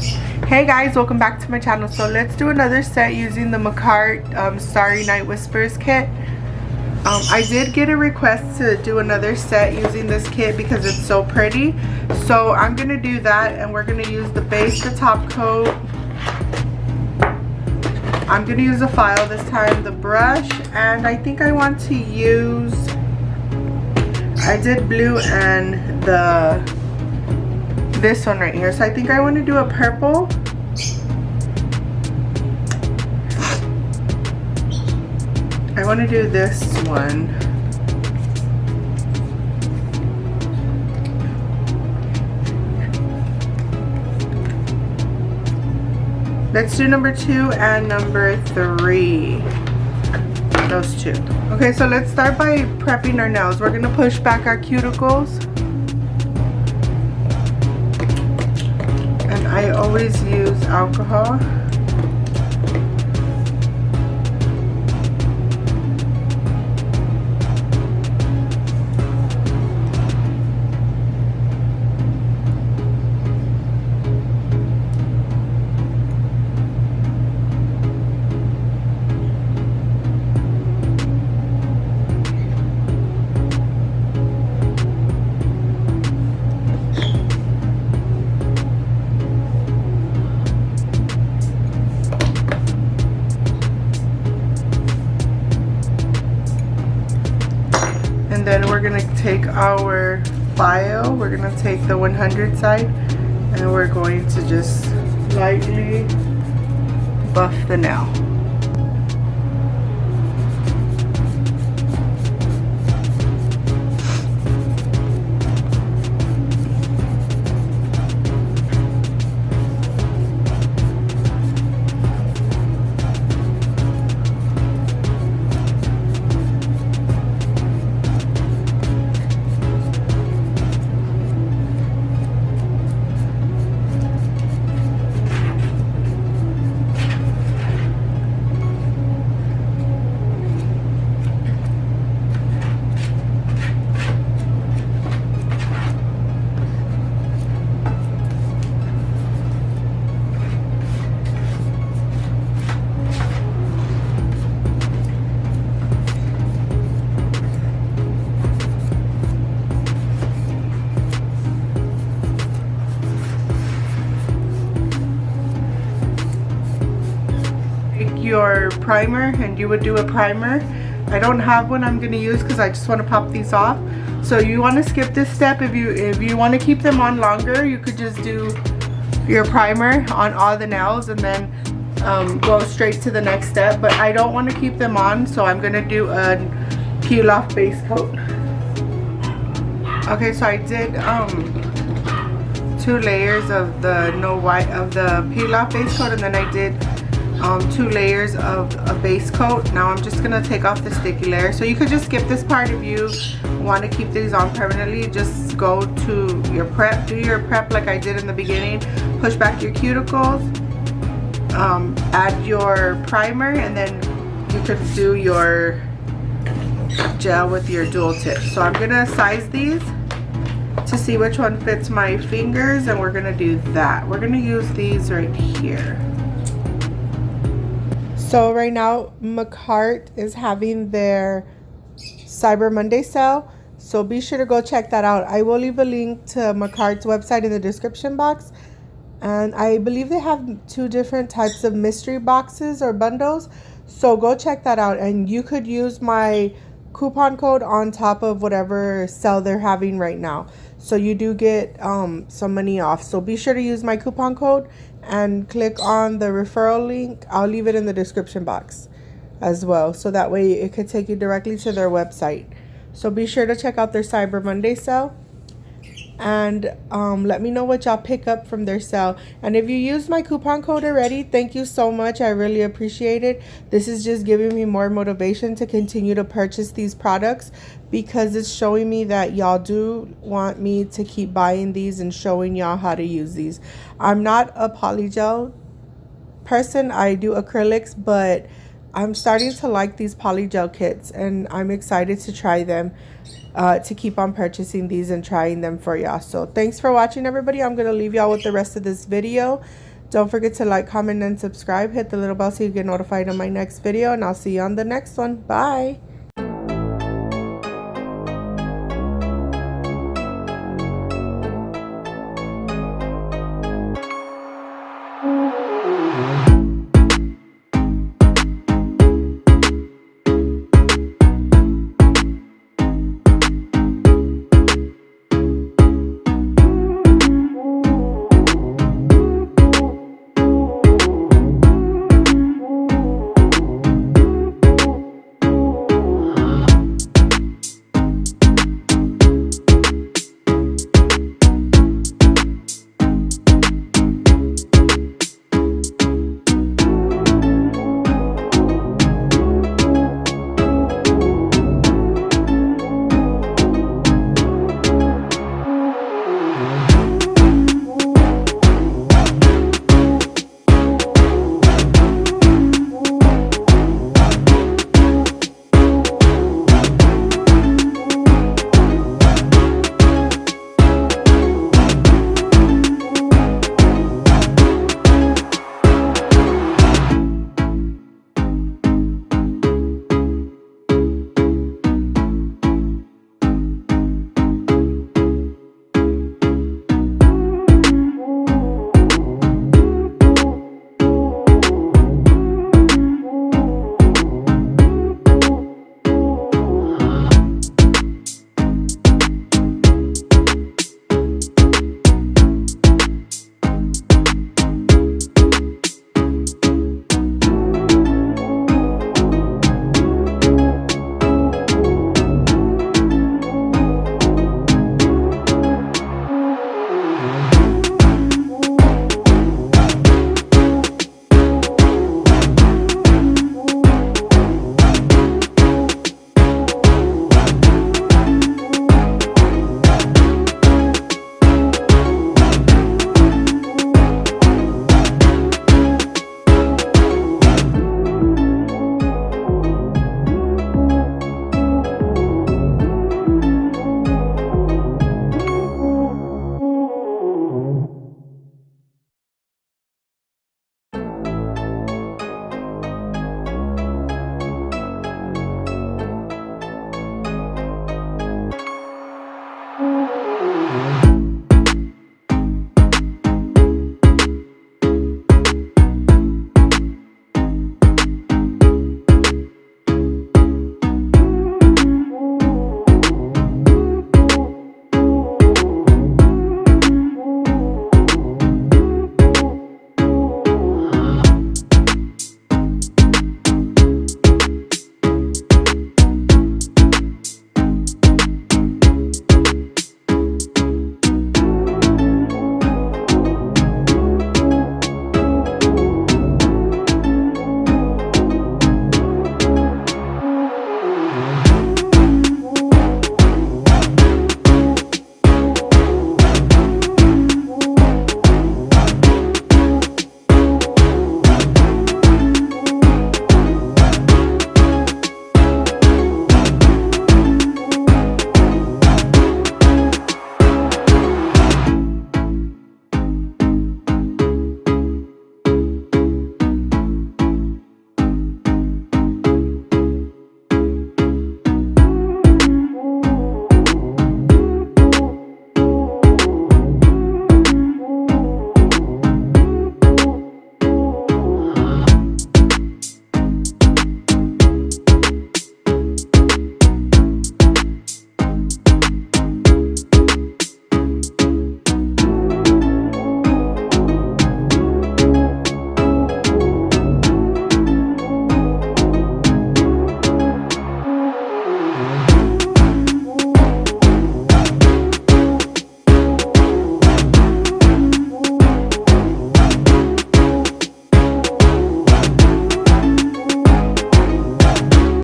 Hey guys, welcome back to my channel. So let's do another set using the Makartt Starry Night Whispers kit. I did get a request to do another set using this kit because it's so pretty. So I'm going to do that, and we're going to use the base, the top coat. I'm going to use a file this time, the brush, and I think I want to use, I did blue and this one right here. So I think I want to do a purple. I want to do this one. Let's do number 2 and number 3. Those two. Okay, so let's start by prepping our nails. We're going to push back our cuticles. And I always use alcohol. Then we're going to take our file, we're going to take the 100 side, and we're going to just lightly buff the nail. Your primer, and you would do a primer. I don't have one I'm going to use because I just want to pop these off. So you want to skip this step. If you want to keep them on longer, you could just do your primer on all the nails and then go straight to the next step. But I don't want to keep them on, so I'm going to do a peel off base coat. Okay, so I did 2 layers of the peel off base coat, and then I did 2 layers of a base coat. Now I'm just gonna take off the sticky layer. So you could just skip this part if you want to keep these on permanently. Just go to your prep, do your prep like I did in the beginning. Push back your cuticles, add your primer, and then you could do your gel with your dual tip. So I'm gonna size these to see which one fits my fingers, and we're gonna do that. We're gonna use these right here. So right now Makartt is having their Cyber Monday sale, so be sure to go check that out. I will leave a link to Makartt's website in the description box, and I believe they have 2 different types of mystery boxes or bundles, so go check that out. And you could use my coupon code on top of whatever sale they're having right now, so you do get some money off. So be sure to use my coupon code and click on the referral link. I'll leave it in the description box as well, so that way it could take you directly to their website. So be sure to check out their Cyber Monday sale, and let me know what y'all pick up from their sale. And if you used my coupon code already, thank you so much. I really appreciate it. This is just giving me more motivation to continue to purchase these products, because it's showing me that y'all do want me to keep buying these and showing y'all how to use these. I'm not a polygel person. I do acrylics, but I'm starting to like these polygel kits, and I'm excited to try them. to keep on purchasing these and trying them for y'all. So thanks for watching, everybody. I'm going to leave y'all with the rest of this video. Don't forget to like, comment, and subscribe. Hit the little bell so you get notified on my next video, and I'll see you on the next one. Bye.